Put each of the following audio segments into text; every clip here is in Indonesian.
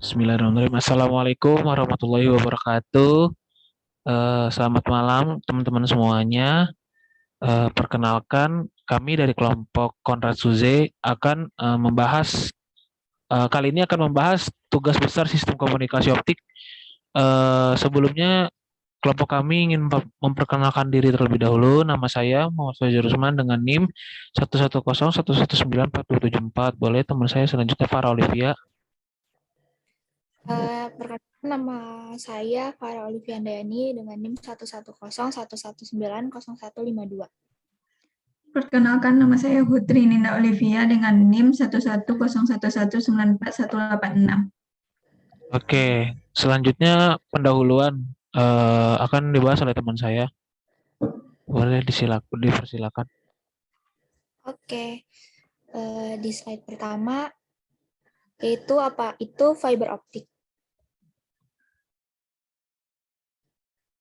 Bismillahirrahmanirrahim. Assalamualaikum warahmatullahi wabarakatuh. Selamat malam teman-teman semuanya. Perkenalkan, kami dari kelompok Konrad Suze akan kali ini akan membahas tugas besar sistem komunikasi optik. Sebelumnya, kelompok kami ingin memperkenalkan diri terlebih dahulu. Nama saya Muhammad Fajar Usman dengan NIM 11011919424. Boleh teman saya selanjutnya Farah Olivia. Perkenalkan, nama saya Farah Olivia Andayani dengan NIM 11011190152. Perkenalkan, nama saya Putri Ninda Olivia dengan NIM 11011194186. Oke, selanjutnya pendahuluan akan dibahas oleh teman saya. Boleh dipersilakan. Oke, di slide pertama yaitu apa? Itu fiber optik.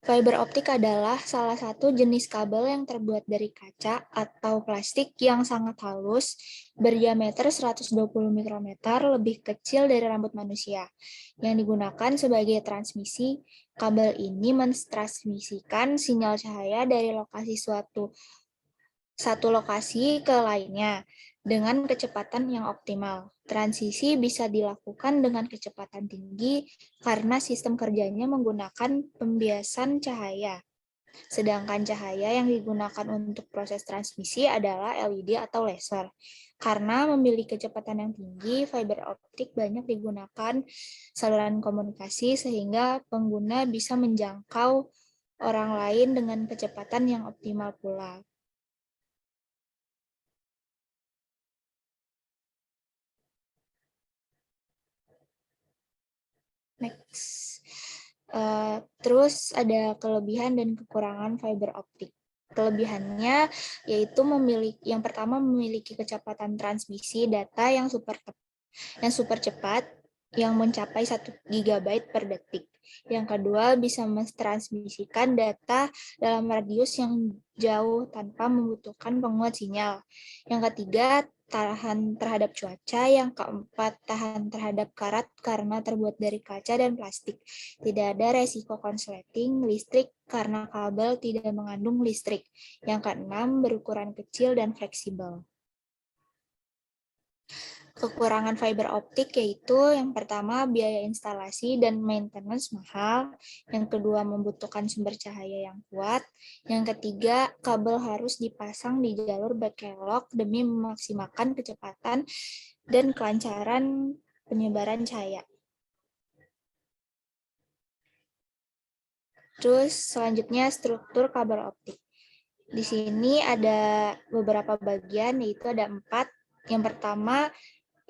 Fiber optik adalah salah satu jenis kabel yang terbuat dari kaca atau plastik yang sangat halus, berdiameter 120 mikrometer, lebih kecil dari rambut manusia. Yang digunakan sebagai transmisi, kabel ini mentransmisikan sinyal cahaya dari satu lokasi ke lainnya dengan kecepatan yang optimal. Transisi bisa dilakukan dengan kecepatan tinggi karena sistem kerjanya menggunakan pembiasan cahaya. Sedangkan cahaya yang digunakan untuk proses transmisi adalah LED atau laser. Karena memiliki kecepatan yang tinggi, fiber optik banyak digunakan saluran komunikasi sehingga pengguna bisa menjangkau orang lain dengan kecepatan yang optimal pula. Next. Terus ada kelebihan dan kekurangan fiber optik. Kelebihannya yaitu yang pertama memiliki kecepatan transmisi data yang super cepat yang mencapai 1 GB per detik. Yang kedua bisa mentransmisikan data dalam radius yang jauh tanpa membutuhkan penguat sinyal. Yang ketiga tahan terhadap cuaca. Yang keempat, tahan terhadap karat karena terbuat dari kaca dan plastik. Tidak ada resiko konsleting listrik karena kabel tidak mengandung listrik. Yang keenam, berukuran kecil dan fleksibel. Kekurangan fiber optik yaitu yang pertama biaya instalasi dan maintenance mahal, yang kedua membutuhkan sumber cahaya yang kuat, yang ketiga kabel harus dipasang di jalur berkelok demi memaksimalkan kecepatan dan kelancaran penyebaran cahaya. Terus selanjutnya struktur kabel optik. Di sini ada beberapa bagian, yaitu ada 4. Yang pertama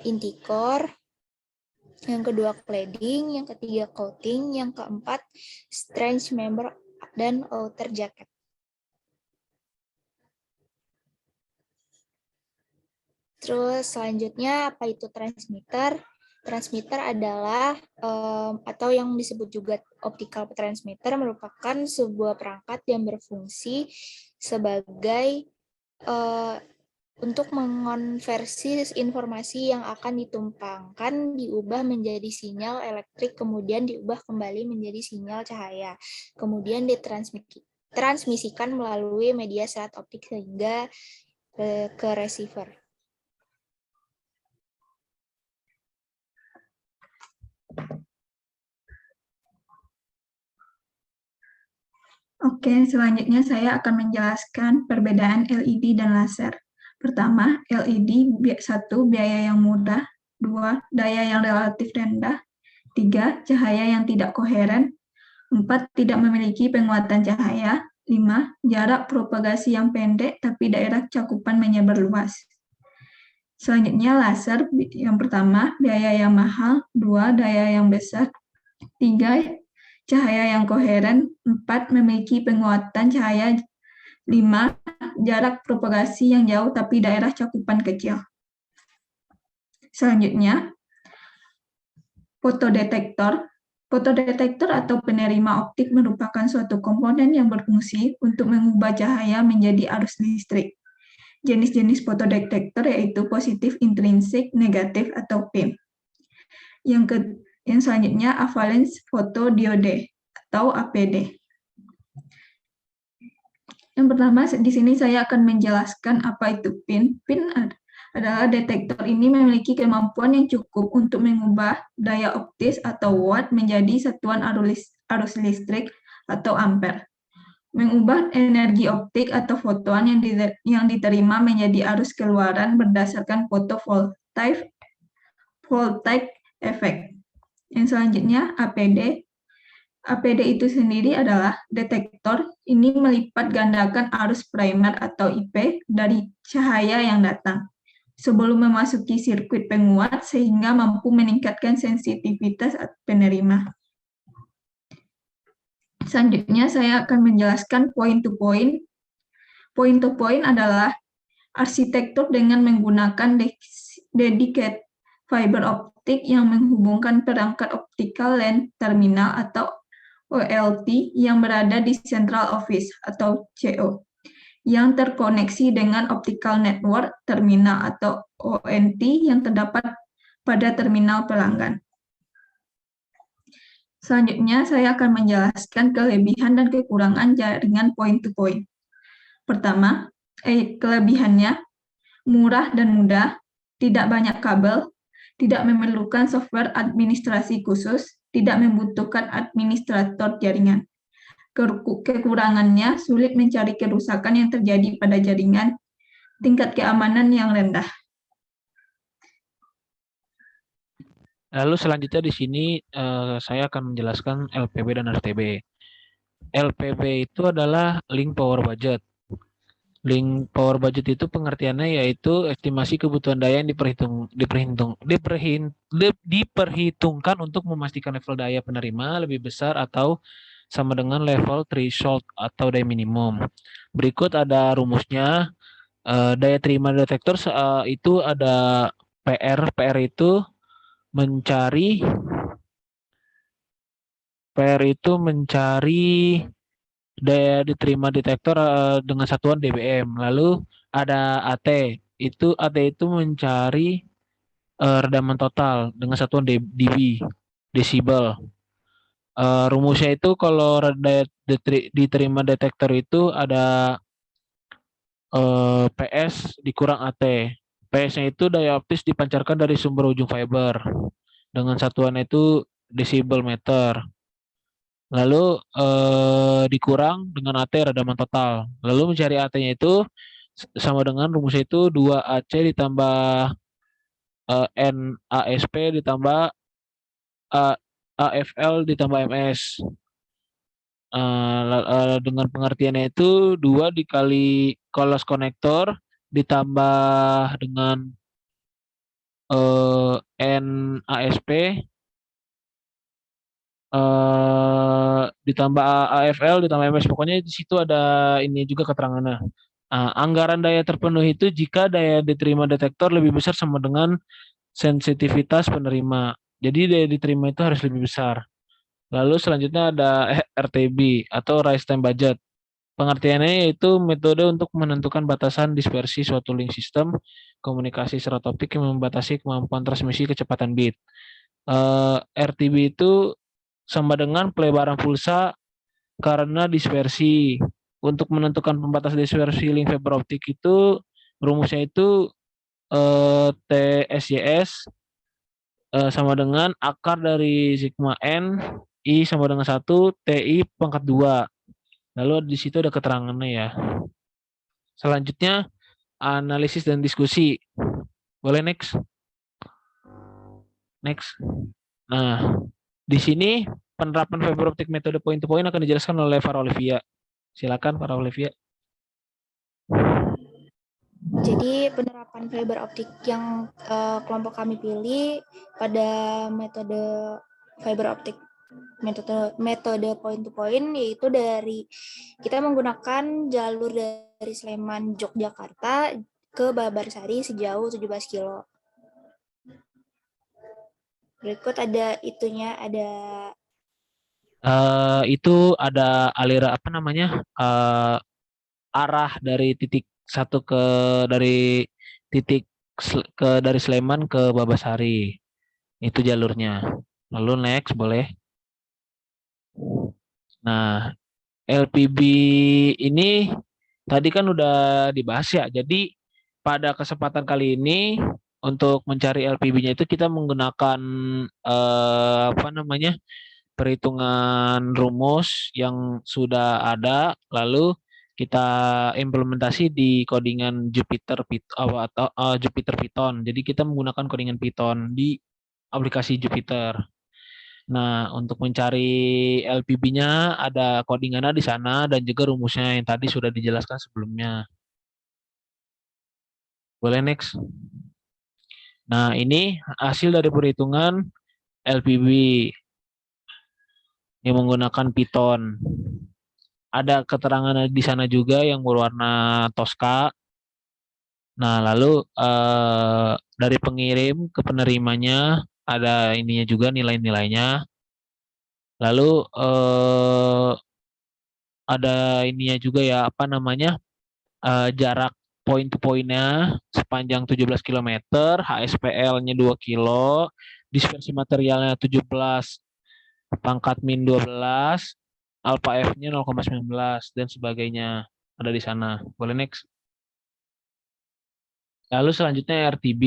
inti core, yang kedua cladding, yang ketiga coating, yang keempat strange member dan outer jacket. Terus selanjutnya apa itu transmitter? Transmitter adalah atau yang disebut juga optical transmitter merupakan sebuah perangkat yang berfungsi sebagai untuk mengonversi informasi yang akan ditumpangkan diubah menjadi sinyal elektrik, kemudian diubah kembali menjadi sinyal cahaya, kemudian ditransmisikan melalui media serat optik sehingga ke receiver. Oke, selanjutnya saya akan menjelaskan perbedaan LED dan laser. Pertama, LED 1. Biaya yang mudah. 2. Daya yang relatif rendah. 3. Cahaya yang tidak koheren. 4. Tidak memiliki penguatan cahaya. 5. Jarak propagasi yang pendek tapi daerah cakupan menyebar luas. Selanjutnya laser, yang pertama biaya yang mahal. 2. Daya yang besar. 3. Cahaya yang koheren. 4. Memiliki penguatan cahaya. 5. Jarak propagasi yang jauh tapi daerah cakupan kecil. Selanjutnya, fotodetektor. Fotodetektor atau penerima optik merupakan suatu komponen yang berfungsi untuk mengubah cahaya menjadi arus listrik. Jenis-jenis fotodetektor yaitu positif intrinsik, negatif, atau PIN. Yang selanjutnya avalanche photodiode atau APD. Yang pertama di sini saya akan menjelaskan apa itu PIN. PIN adalah detektor ini memiliki kemampuan yang cukup untuk mengubah daya optis atau watt menjadi satuan arus listrik atau ampere. Mengubah energi optik atau foton yang diterima menjadi arus keluaran berdasarkan photovoltaic effect. Yang selanjutnya APD. APD itu sendiri adalah detektor ini melipat gandakan arus primer atau IP dari cahaya yang datang sebelum memasuki sirkuit penguat sehingga mampu meningkatkan sensitivitas penerima. Selanjutnya saya akan menjelaskan point to point. Point to point adalah arsitektur dengan menggunakan dedicated fiber optik yang menghubungkan perangkat optical LAN terminal atau OLT yang berada di Central Office atau CO yang terkoneksi dengan optical network terminal atau ONT yang terdapat pada terminal pelanggan. Selanjutnya, saya akan menjelaskan kelebihan dan kekurangan jaringan point-to-point. Pertama, kelebihannya murah dan mudah, tidak banyak kabel, tidak memerlukan software administrasi khusus, tidak membutuhkan administrator jaringan. Kekurangannya sulit mencari kerusakan yang terjadi pada jaringan, tingkat keamanan yang rendah. Lalu selanjutnya di sini saya akan menjelaskan LPB dan RTB. LPB itu adalah link power budget. Link power budget itu pengertiannya yaitu estimasi kebutuhan daya yang diperhitungkan untuk memastikan level daya penerima lebih besar atau sama dengan level threshold atau daya minimum. Berikut ada rumusnya. Daya terima detektor itu ada PR. PR itu mencari daya diterima detektor dengan satuan dBm. Lalu ada AT. AT itu mencari redaman total dengan satuan dB, desibel. Rumusnya itu kalau daya diterima detektor itu ada PS dikurang AT. PS-nya itu daya optis dipancarkan dari sumber ujung fiber. Dengan satuan itu desibel meter. Lalu dikurang dengan AT redaman total. Lalu mencari AT-nya itu sama dengan rumusnya itu 2AC ditambah NASP ditambah AFL ditambah MS. Dengan pengertiannya itu 2 dikali close konektor ditambah dengan NASP ditambah AFL ditambah MS. Pokoknya di situ ada ini juga keterangannya. Anggaran daya terpenuhi itu jika daya diterima detektor lebih besar sama dengan sensitivitas penerima. Jadi daya diterima itu harus lebih besar. Lalu selanjutnya ada RTB atau Rise Time Budget. Pengertiannya yaitu metode untuk menentukan batasan dispersi suatu link sistem komunikasi serat optik yang membatasi kemampuan transmisi kecepatan bit. RTB itu sama dengan pelebaran pulsa karena dispersi. Untuk menentukan pembatas dispersi link fiber optik itu rumusnya itu TSYS sama dengan akar dari sigma N I sama dengan 1 TI pangkat 2. Lalu di situ ada keterangannya ya. Selanjutnya analisis dan diskusi. Boleh next? Next. Nah, di sini penerapan fiber optik metode point to point akan dijelaskan oleh Farah Olivia. Silakan Farah Olivia. Jadi penerapan fiber optik yang kelompok kami pilih pada metode fiber optik metode point to point yaitu dari kita menggunakan jalur dari Sleman Yogyakarta ke Babarsari sejauh 17 kilo. Berikut ada itunya, ada itu ada aliran apa namanya? Arah dari titik satu dari titik dari Sleman ke Babasari. Itu jalurnya. Lalu next boleh. Nah, LPB ini tadi kan udah dibahas ya. Jadi pada kesempatan kali ini untuk mencari LPB-nya itu kita menggunakan apa namanya? Perhitungan rumus yang sudah ada, lalu kita implementasi di codingan Jupyter atau Jupyter Python. Jadi kita menggunakan codingan Python di aplikasi Jupyter. Nah, untuk mencari LPB-nya ada codingannya di sana dan juga rumusnya yang tadi sudah dijelaskan sebelumnya. Boleh next. Nah, ini hasil dari perhitungan LPB yang menggunakan Python. Ada keterangan di sana juga yang berwarna Tosca. Nah, lalu dari pengirim ke penerimanya ada ininya juga nilai-nilainya. Lalu ada ininya juga ya apa namanya jarak poin to poinnya sepanjang 17 km, HSPL-nya 2 kilo, dispersi materialnya 17 pangkat min 12, alpha F-nya 0,19 dan sebagainya ada di sana. Boleh next. Lalu selanjutnya RTB.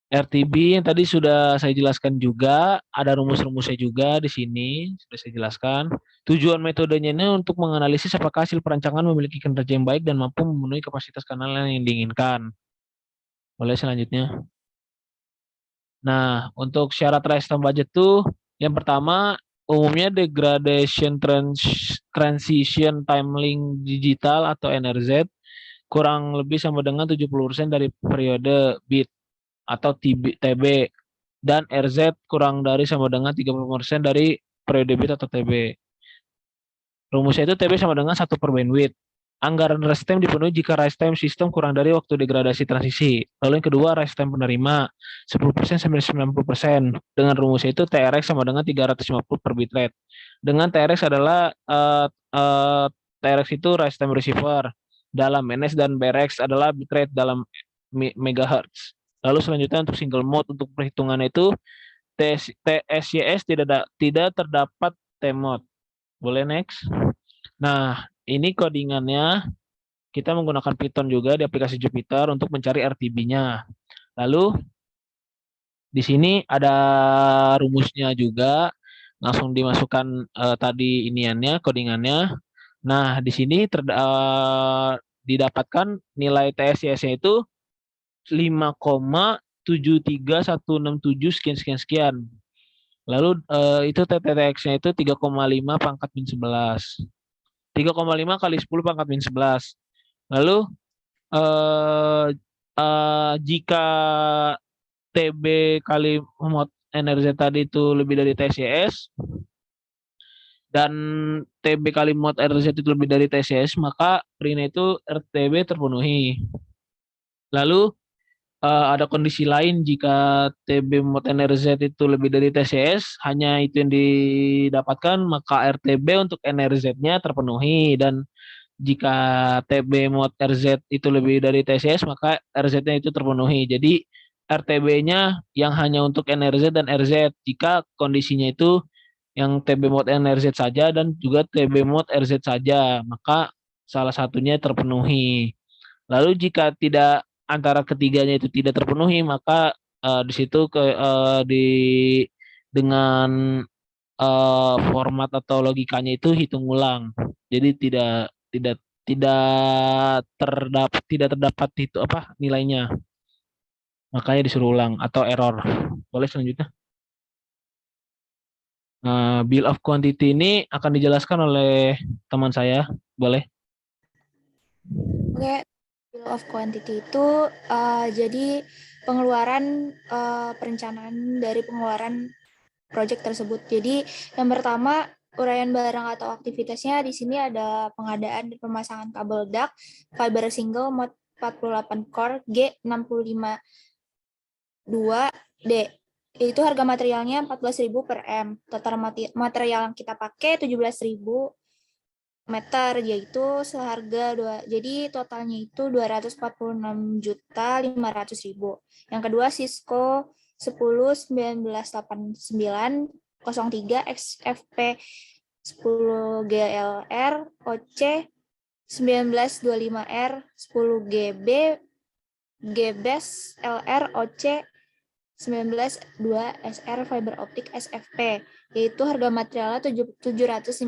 RTB yang tadi sudah saya jelaskan juga, ada rumus-rumusnya juga di sini, sudah saya jelaskan. Tujuan metodenya ini untuk menganalisis apakah hasil perancangan memiliki kinerja yang baik dan mampu memenuhi kapasitas kanal yang diinginkan. Boleh selanjutnya. Nah, untuk syarat rise time budget tuh, yang pertama, umumnya degradation transition time link digital atau NRZ kurang lebih sama dengan 70% dari periode bit atau TB dan RZ kurang dari sama dengan 30% dari periode bit atau TB. Rumusnya itu TB sama dengan 1 per bandwidth. Anggaran rest time dipenuhi jika rest time sistem kurang dari waktu degradasi transisi. Lalu yang kedua, rest time penerima 10% sampai 90%. Dengan rumusnya itu TRX sama dengan 350 per bitrate. Dengan TRX adalah TRX itu rest time receiver dalam NS dan BRX adalah bitrate dalam megahertz. Lalu selanjutnya untuk single mode untuk perhitungan itu TSYS tidak terdapat T-mode. Boleh next. Nah, ini codingannya kita menggunakan Python juga di aplikasi Jupyter untuk mencari RTB-nya. Lalu di sini ada rumusnya juga, langsung dimasukkan tadi iniannya, codingannya. Nah, di sini didapatkan nilai TSYS-nya itu 5,73167 sekian. Lalu itu TTX-nya itu 3,5 pangkat min 11. 3,5 kali 10 pangkat min 11. Lalu jika TB kali mod NRZ tadi itu lebih dari TSYS dan TB kali mod NRZ itu lebih dari TSYS, maka perintah itu RTB terpenuhi. Lalu ada kondisi lain jika TB mod NRZ itu lebih dari TCS, hanya itu yang didapatkan, maka RTB untuk NRZ-nya terpenuhi. Dan jika TB mod RZ itu lebih dari TCS, maka RZ-nya itu terpenuhi. Jadi RTB-nya yang hanya untuk NRZ dan RZ. Jika kondisinya itu yang TB mod NRZ saja dan juga TB mod RZ saja, maka salah satunya terpenuhi. Lalu jika tidak antara ketiganya itu tidak terpenuhi, maka di situ dengan format atau logikanya itu hitung ulang. Jadi tidak terdapat itu apa nilainya. Makanya disuruh ulang atau error. Boleh selanjutnya. Bill of quantity ini akan dijelaskan oleh teman saya. Boleh. Oke, bill of quantity itu jadi pengeluaran perencanaan dari pengeluaran proyek tersebut. Jadi yang pertama uraian barang atau aktivitasnya di sini ada pengadaan dan pemasangan kabel DAC, fiber single mod 48 core G65 2D. Itu harga materialnya 14.000 per M. Total material yang kita pakai 17.000 meter, yaitu seharga jadi totalnya itu 246.500.000. Yang kedua Cisco 10.1989 XFP 10 GLR OC 1925R 10 GB GBES LR OC 19.2 SR fiber optik SFP, yaitu harga materialnya 750.000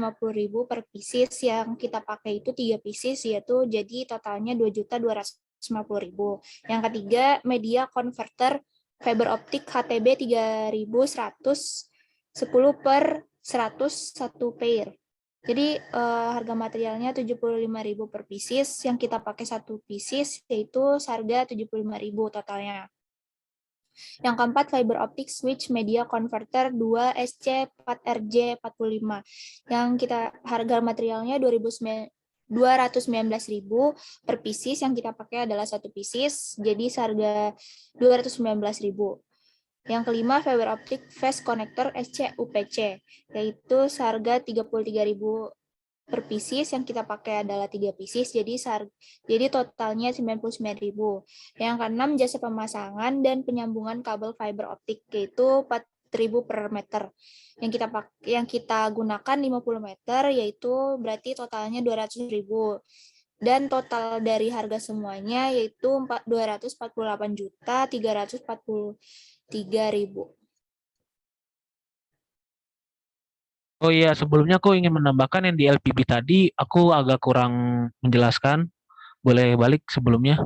per pieces, yang kita pakai itu 3 pieces, yaitu jadi totalnya 2.250.000. Yang ketiga, media converter fiber optik HTB 3.110 per 100 1 pair. Jadi harga materialnya 75.000 per pieces, yang kita pakai 1 pieces, yaitu harga 75.000 totalnya. Yang keempat, fiber optic switch media converter 2 SC4RJ45, yang kita harga materialnya 219.000 per pieces, yang kita pakai adalah 1 pieces, jadi seharga 219.000. Yang kelima, fiber optic fast connector SC-UPC, yaitu seharga 33.000 per pieces, yang kita pakai adalah 3 pieces, jadi totalnya 99.000. Yang keenam, jasa pemasangan dan penyambungan kabel fiber optik, yaitu 4.000 per meter. Yang kita gunakan 50 meter, yaitu berarti totalnya 200.000. Dan total dari harga semuanya yaitu 248.343.000. Oh iya, sebelumnya aku ingin menambahkan yang di LPB tadi, aku agak kurang menjelaskan. Boleh balik sebelumnya.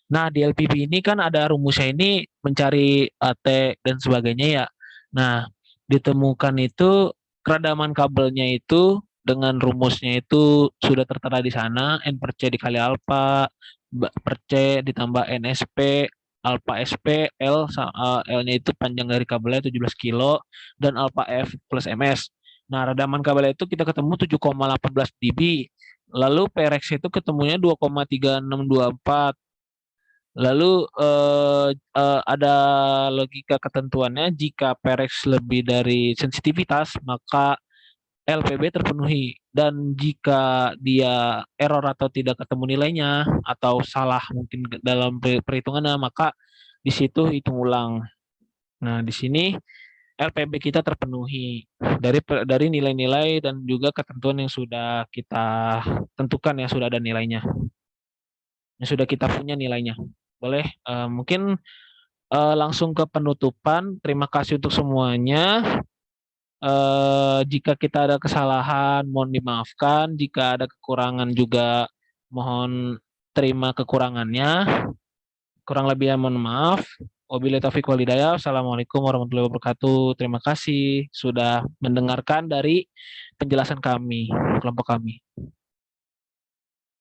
Nah, di LPB ini kan ada rumusnya ini mencari T dan sebagainya ya. Nah, ditemukan itu keradaman kabelnya itu dengan rumusnya itu sudah tertera di sana, N per C dikali alfa, per C ditambah NSP, alfa SP, L-nya itu panjang dari kabelnya 17 kilo, dan alfa F plus MS. Nah, radaman kabel itu kita ketemu 7,18 dB. Lalu Perex itu ketemunya 2,3624. Lalu ada logika ketentuannya, jika Perex lebih dari sensitivitas, maka LPB terpenuhi. Dan jika dia error atau tidak ketemu nilainya, atau salah mungkin dalam perhitungannya, maka di situ hitung ulang. Nah, di sini LPB kita terpenuhi dari nilai-nilai dan juga ketentuan yang sudah kita tentukan, yang sudah ada nilainya, yang sudah kita punya nilainya. Boleh mungkin langsung ke penutupan. Terima kasih untuk semuanya. Jika kita ada kesalahan, mohon dimaafkan. Jika ada kekurangan juga mohon terima kekurangannya. Kurang lebihnya mohon maaf. Wabillahi taufiq wal hidayah. Assalamualaikum warahmatullahi wabarakatuh. Terima kasih sudah mendengarkan dari penjelasan kami, kelompok kami.